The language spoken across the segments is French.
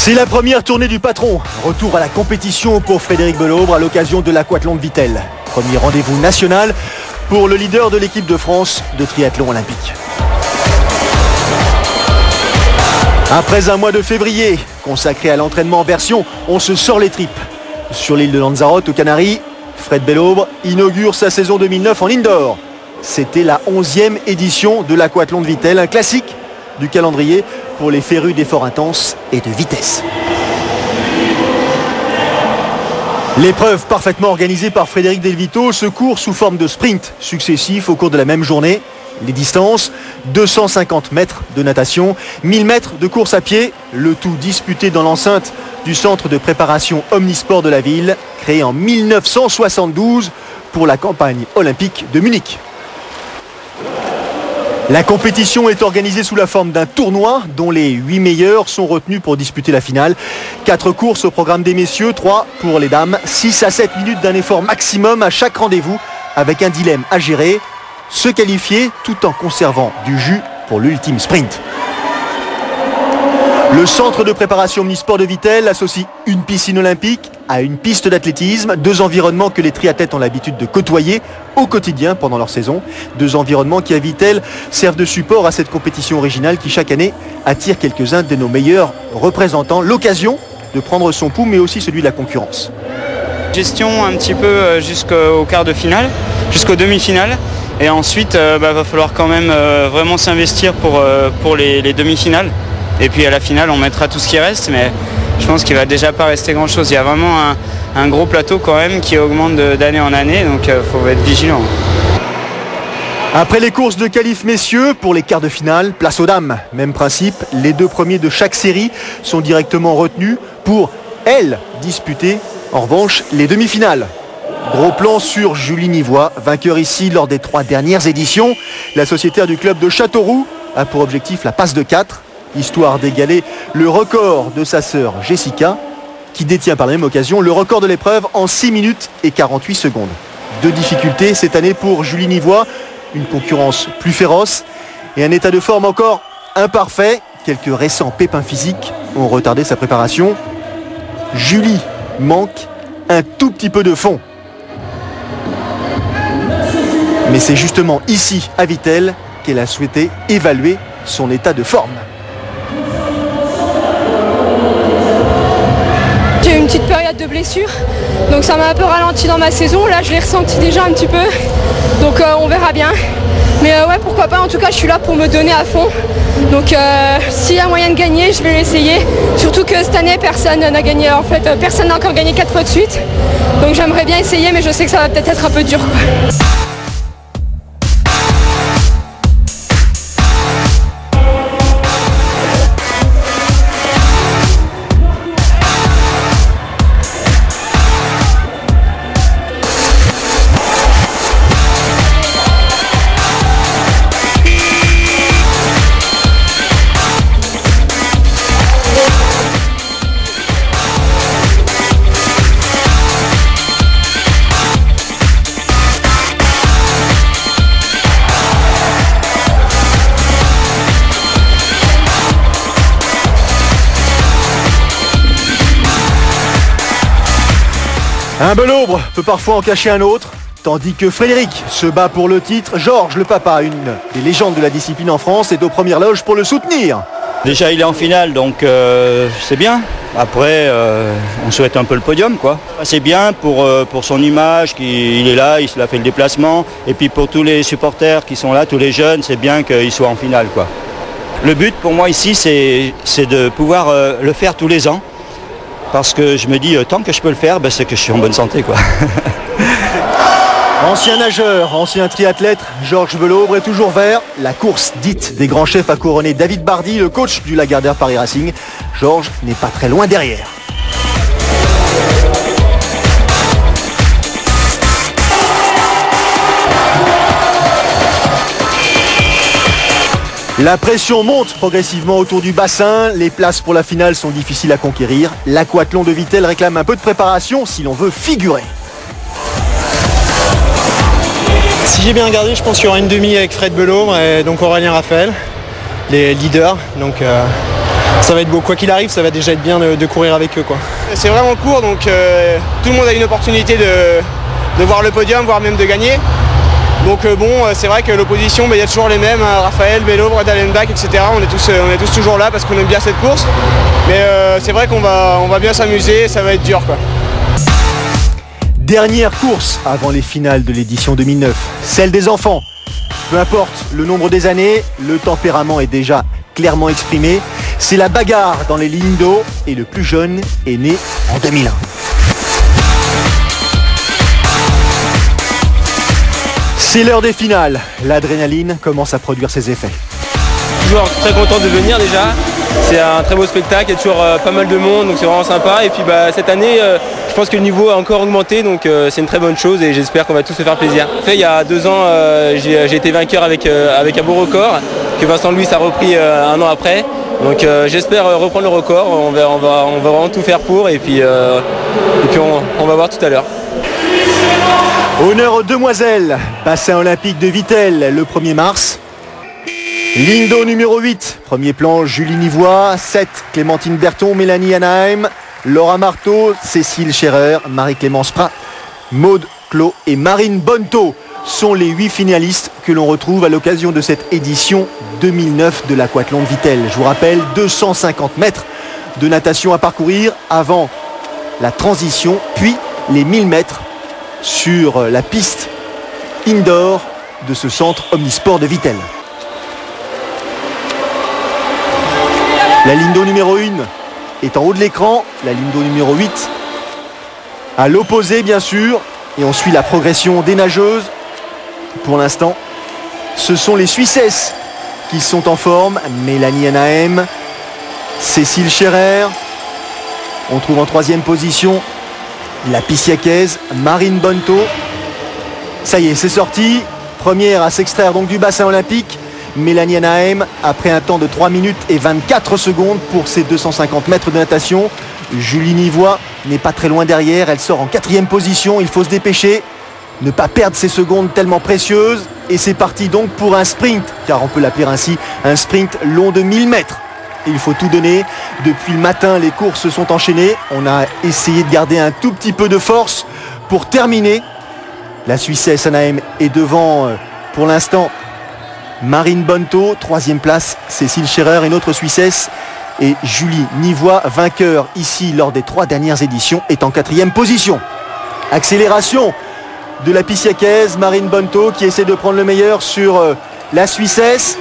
C'est la première tournée du patron. Retour à la compétition pour Frédéric Belaubre à l'occasion de l'aquathlon de Vittel. Premier rendez-vous national pour le leader de l'équipe de France de triathlon olympique. Après un mois de février consacré à l'entraînement en version, on se sort les tripes. Sur l'île de Lanzarote aux Canaries, Fred Belaubre inaugure sa saison 2009 en indoor. C'était la 11e édition de l'aquathlon de Vittel, un classique du calendrier pour les férus d'efforts intenses et de vitesse. L'épreuve parfaitement organisée par Frédéric Delvito se court sous forme de sprint successifs au cours de la même journée. Les distances, 250 mètres de natation, 1000 mètres de course à pied, le tout disputé dans l'enceinte du centre de préparation Omnisport de la ville, créé en 1972 pour la campagne olympique de Munich. La compétition est organisée sous la forme d'un tournoi dont les 8 meilleurs sont retenus pour disputer la finale. 4 courses au programme des messieurs, 3 pour les dames, 6 à 7 minutes d'un effort maximum à chaque rendez-vous avec un dilemme à gérer, se qualifier tout en conservant du jus pour l'ultime sprint. Le centre de préparation Omnisport de Vittel associe une piscine olympique à une piste d'athlétisme, 2 environnements que les triathlètes ont l'habitude de côtoyer au quotidien pendant leur saison. 2 environnements qui à Vittel servent de support à cette compétition originale qui chaque année attire quelques-uns de nos meilleurs représentants. L'occasion de prendre son pouls mais aussi celui de la concurrence. Gestion un petit peu jusqu'au quart de finale, jusqu'aux demi-finales. Et ensuite, va falloir quand même vraiment s'investir pour les demi-finales. Et puis à la finale, on mettra tout ce qui reste, mais je pense qu'il ne va déjà pas rester grand-chose. Il y a vraiment un gros plateau quand même qui augmente d'année en année, donc il faut être vigilant. Après les courses de qualif messieurs, pour les quarts de finale, place aux dames. Même principe, les 2 premiers de chaque série sont directement retenus pour, elles, disputer en revanche les demi-finales. Gros plan sur Julie Nivois, vainqueur ici lors des 3 dernières éditions. La sociétaire du club de Châteauroux a pour objectif la passe de 4, histoire d'égaler le record de sa sœur Jessica, qui détient par la même occasion le record de l'épreuve en 6 minutes et 48 secondes. 2 difficultés cette année pour Julie Nivois, une concurrence plus féroce et un état de forme encore imparfait. Quelques récents pépins physiques ont retardé sa préparation. Julie manque un tout petit peu de fond. Mais c'est justement ici, à Vittel, qu'elle a souhaité évaluer son état de forme. J'ai eu une petite période de blessure, donc ça m'a un peu ralenti dans ma saison. Là, je l'ai ressenti déjà un petit peu, donc on verra bien. Mais ouais, pourquoi pas, en tout cas, je suis là pour me donner à fond. Donc s'il y a moyen de gagner, je vais l'essayer. Surtout que cette année, personne n'a gagné, en fait, personne n'a encore gagné 4 fois de suite. Donc j'aimerais bien essayer, mais je sais que ça va peut-être être un peu dur, quoi. Un Belaubre peut parfois en cacher un autre, tandis que Frédéric se bat pour le titre. Georges, le papa, une des légendes de la discipline en France, est aux premières loges pour le soutenir. Déjà il est en finale, donc c'est bien. Après, on souhaite un peu le podium, quoi. C'est bien pour son image, il est là, il a fait le déplacement. Et puis pour tous les supporters qui sont là, tous les jeunes, c'est bien qu'il soit en finale, quoi. Le but pour moi ici, c'est de pouvoir le faire tous les ans. Parce que je me dis, tant que je peux le faire, c'est que je suis en bonne santé, quoi. Ancien nageur, ancien triathlète, Georges Belaubre est toujours vert. La course dite des grands chefs a couronné David Bardy, le coach du Lagardère Paris Racing. Georges n'est pas très loin derrière. La pression monte progressivement autour du bassin. Les places pour la finale sont difficiles à conquérir. L'aquathlon de Vittel réclame un peu de préparation si l'on veut figurer. Si j'ai bien regardé, je pense qu'il y aura une demi avec Fred Belaubre et donc Aurélien Raphaël, les leaders. Donc Ça va être beau, quoi qu'il arrive, ça va déjà être bien de courir avec eux, quoi. C'est vraiment court, donc tout le monde a une opportunité de voir le podium, voire même de gagner. Donc c'est vrai que l'opposition, il y a toujours les mêmes, hein, Raphaël, Bellobre, Dallenbach, etc. On est tous toujours là parce qu'on aime bien cette course. Mais c'est vrai qu'on va bien s'amuser, ça va être dur, quoi. Dernière course avant les finales de l'édition 2009, celle des enfants. Peu importe le nombre des années, le tempérament est déjà clairement exprimé. C'est la bagarre dans les lignes d'eau et le plus jeune est né en 2001. C'est l'heure des finales. L'adrénaline commence à produire ses effets. Toujours très content de venir déjà. C'est un très beau spectacle, il y a toujours pas mal de monde, donc c'est vraiment sympa. Et puis cette année, je pense que le niveau a encore augmenté, donc c'est une très bonne chose et j'espère qu'on va tous se faire plaisir. En fait, il y a 2 ans, j'ai été vainqueur avec un beau record que Vincent Louis a repris un an après. Donc j'espère reprendre le record, on va vraiment tout faire pour et puis on va voir tout à l'heure. Honneur aux demoiselles, bassin olympique de Vittel le 1er mars. Ligne d'eau numéro 8, premier plan Julie Nivois, 7 Clémentine Berton, Mélanie Anaheim, Laura Marteau, Cécile Scherer, Marie-Clémence Prat, Maude Clos et Marine Bonneteau sont les 8 finalistes que l'on retrouve à l'occasion de cette édition 2009 de l'aquathlon de Vittel. Je vous rappelle, 250 mètres de natation à parcourir avant la transition, puis les 1000 mètres sur la piste indoor de ce centre omnisport de Vittel. La ligne d'eau numéro 1 est en haut de l'écran, la ligne d'eau numéro 8 à l'opposé bien sûr, et on suit la progression des nageuses. Pour l'instant, ce sont les Suissesses qui sont en forme, Mélanie Anaheim, Cécile Scherer, on trouve en 3e position la Pissiacaise, Marine Bonneteau. Ça y est, c'est sorti, première à s'extraire donc du bassin olympique. Mélanie Anaheim, après un temps de 3 minutes et 24 secondes pour ses 250 mètres de natation. Julie Nivois n'est pas très loin derrière, elle sort en 4e position, il faut se dépêcher, ne pas perdre ces secondes tellement précieuses. Et c'est parti donc pour un sprint, car on peut l'appeler ainsi, un sprint long de 1000 mètres. Il faut tout donner. Depuis le matin, les courses sont enchaînées. On a essayé de garder un tout petit peu de force pour terminer. La Suissesse Anaheim est devant pour l'instant Marine Bonneteau, 3e place, Cécile Scherer, une autre Suissesse, et Julie Nivois, vainqueur ici lors des 3 dernières éditions, est en 4e position. Accélération de la Pissiacaise, Marine Bonneteau qui essaie de prendre le meilleur sur la Suissesse.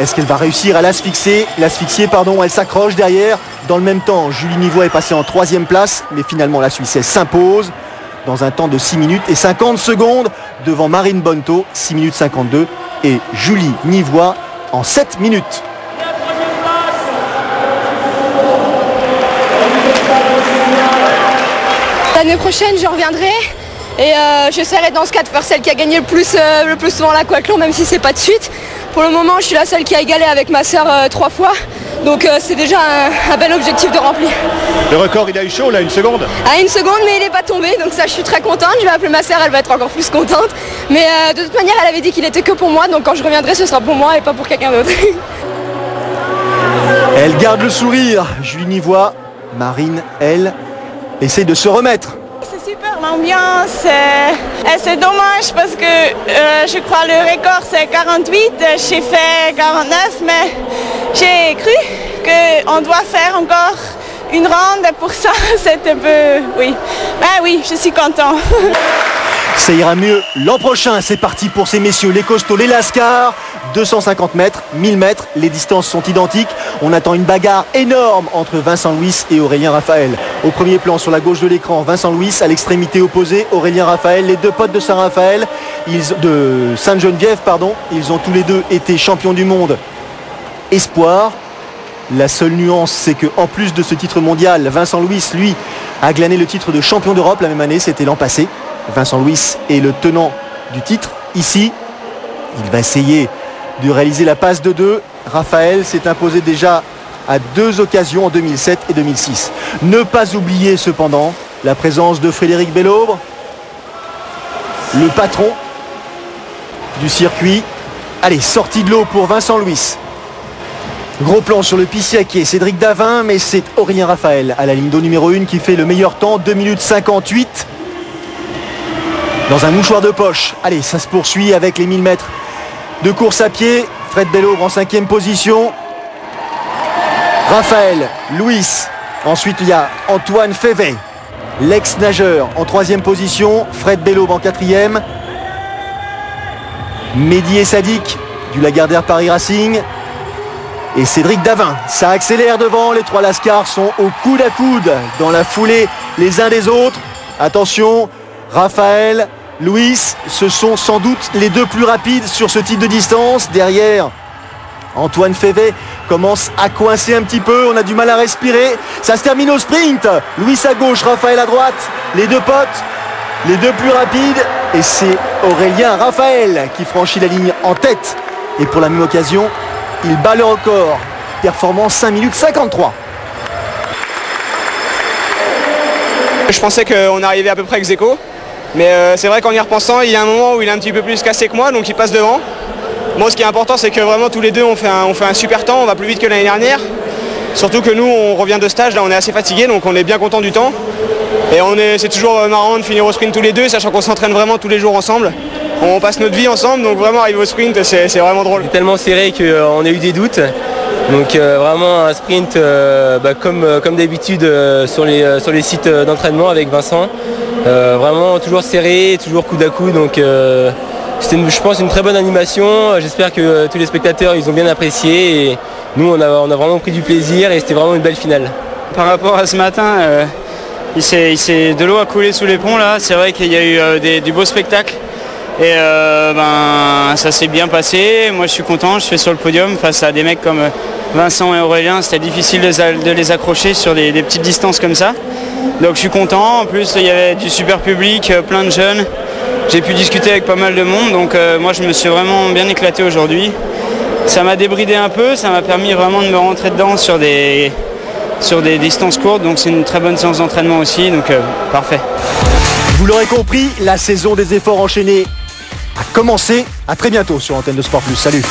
Est-ce qu'elle va réussir à l'asphyxier, elle s'accroche derrière. Dans le même temps, Julie Nivois est passée en 3e place, mais finalement la Suissesse s'impose dans un temps de 6 minutes et 50 secondes devant Marine Bonneteau, 6 minutes 52, et Julie Nivois en 7 minutes. L'année prochaine, je reviendrai et j'essaierai dans ce cas de faire celle qui a gagné le plus souvent l'aquathlon, même si c'est pas de suite. Pour le moment, je suis la seule qui a égalé avec ma sœur 3 fois. Donc c'est déjà un bel objectif de remplir. Le record, il a eu chaud là, 1 seconde. À 1 seconde, mais il n'est pas tombé, donc ça je suis très contente. Je vais appeler ma sœur, elle va être encore plus contente. Mais de toute manière, elle avait dit qu'il était que pour moi, donc quand je reviendrai, ce sera pour moi et pas pour quelqu'un d'autre. Elle garde le sourire, Julie Nivois. Marine, elle, essaie de se remettre. C'est super l'ambiance. C'est dommage parce que je crois le record c'est 48, j'ai fait 49, mais j'ai cru qu'on doit faire encore une ronde pour ça. C'est un peu... Oui. Ben oui, je suis content. Ça ira mieux l'an prochain. C'est parti pour ces messieurs, les costauds, les lascars. 250 mètres, 1000 mètres, les distances sont identiques. On attend une bagarre énorme entre Vincent Louis et Aurélien Raphaël. Au premier plan, sur la gauche de l'écran, Vincent Louis, à l'extrémité opposée, Aurélien Raphaël, les 2 potes de Saint-Raphaël, de Sainte-Geneviève, pardon. Ils ont tous les 2 été champions du monde espoir. La seule nuance, c'est qu'en plus de ce titre mondial, Vincent Louis, lui, a glané le titre de champion d'Europe la même année, c'était l'an passé. Vincent Louis est le tenant du titre. Ici, il va essayer de réaliser la passe de 2. Raphaël s'est imposé déjà à 2 occasions en 2007 et 2006. Ne pas oublier cependant la présence de Frédéric Bellobre, le patron du circuit. Allez, sortie de l'eau pour Vincent Louis. Gros plan sur le Pissiaquet, Cédric Davin, mais c'est Aurélien Raphaël à la ligne d'eau numéro 1 qui fait le meilleur temps, 2 minutes 58. Dans un mouchoir de poche. Allez, ça se poursuit avec les 1000 mètres de course à pied. Fred Bellobre en 5e position. Raphaël, Louis. Ensuite, il y a Antoine Févet, l'ex-nageur en 3e position. Fred Bellobre en 4e. Mehdi et Sadik du Lagardère Paris Racing. Et Cédric Davin, ça accélère devant, les 3 Lascars sont au coude à coude dans la foulée les uns des autres. Attention, Raphaël, Louis, ce sont sans doute les 2 plus rapides sur ce type de distance. Derrière, Antoine Févet commence à coincer un petit peu, on a du mal à respirer. Ça se termine au sprint, Louis à gauche, Raphaël à droite, les 2 potes, les 2 plus rapides. Et c'est Aurélien Raphaël qui franchit la ligne en tête. Et pour la même occasion, il bat le record. Performance 5 minutes 53. Je pensais qu'on arrivait à peu près ex aequo. Mais c'est vrai qu'en y repensant, il y a un moment où il est un petit peu plus cassé que moi, donc il passe devant. Moi, ce qui est important, c'est que vraiment tous les deux, on fait un super temps. On va plus vite que l'année dernière. Surtout que nous, on revient de stage, là on est assez fatigué, donc on est bien content du temps. Et c'est toujours marrant de finir au sprint tous les deux, sachant qu'on s'entraîne vraiment tous les jours ensemble. On passe notre vie ensemble, donc vraiment arriver au sprint, c'est vraiment drôle. C'est tellement serré qu'on a eu des doutes. Donc vraiment un sprint comme d'habitude sur les sites d'entraînement avec Vincent. Vraiment toujours serré, toujours coude à coude. Donc c'était je pense une très bonne animation. J'espère que tous les spectateurs ils ont bien apprécié. Et nous on a vraiment pris du plaisir et c'était vraiment une belle finale. Par rapport à ce matin, de l'eau a coulé sous les ponts là. C'est vrai qu'il y a eu du beau spectacle. Et ça s'est bien passé, moi je suis content, je suis sur le podium face à des mecs comme Vincent et Aurélien, c'était difficile de les accrocher sur des petites distances comme ça. Donc je suis content, en plus il y avait du super public, plein de jeunes, j'ai pu discuter avec pas mal de monde, donc moi je me suis vraiment bien éclaté aujourd'hui. Ça m'a débridé un peu, ça m'a permis vraiment de me rentrer dedans sur des distances courtes, donc c'est une très bonne séance d'entraînement aussi, donc parfait. Vous l'aurez compris, la saison des efforts enchaînés a commencé. À très bientôt sur Antenne de Sport Plus. Salut.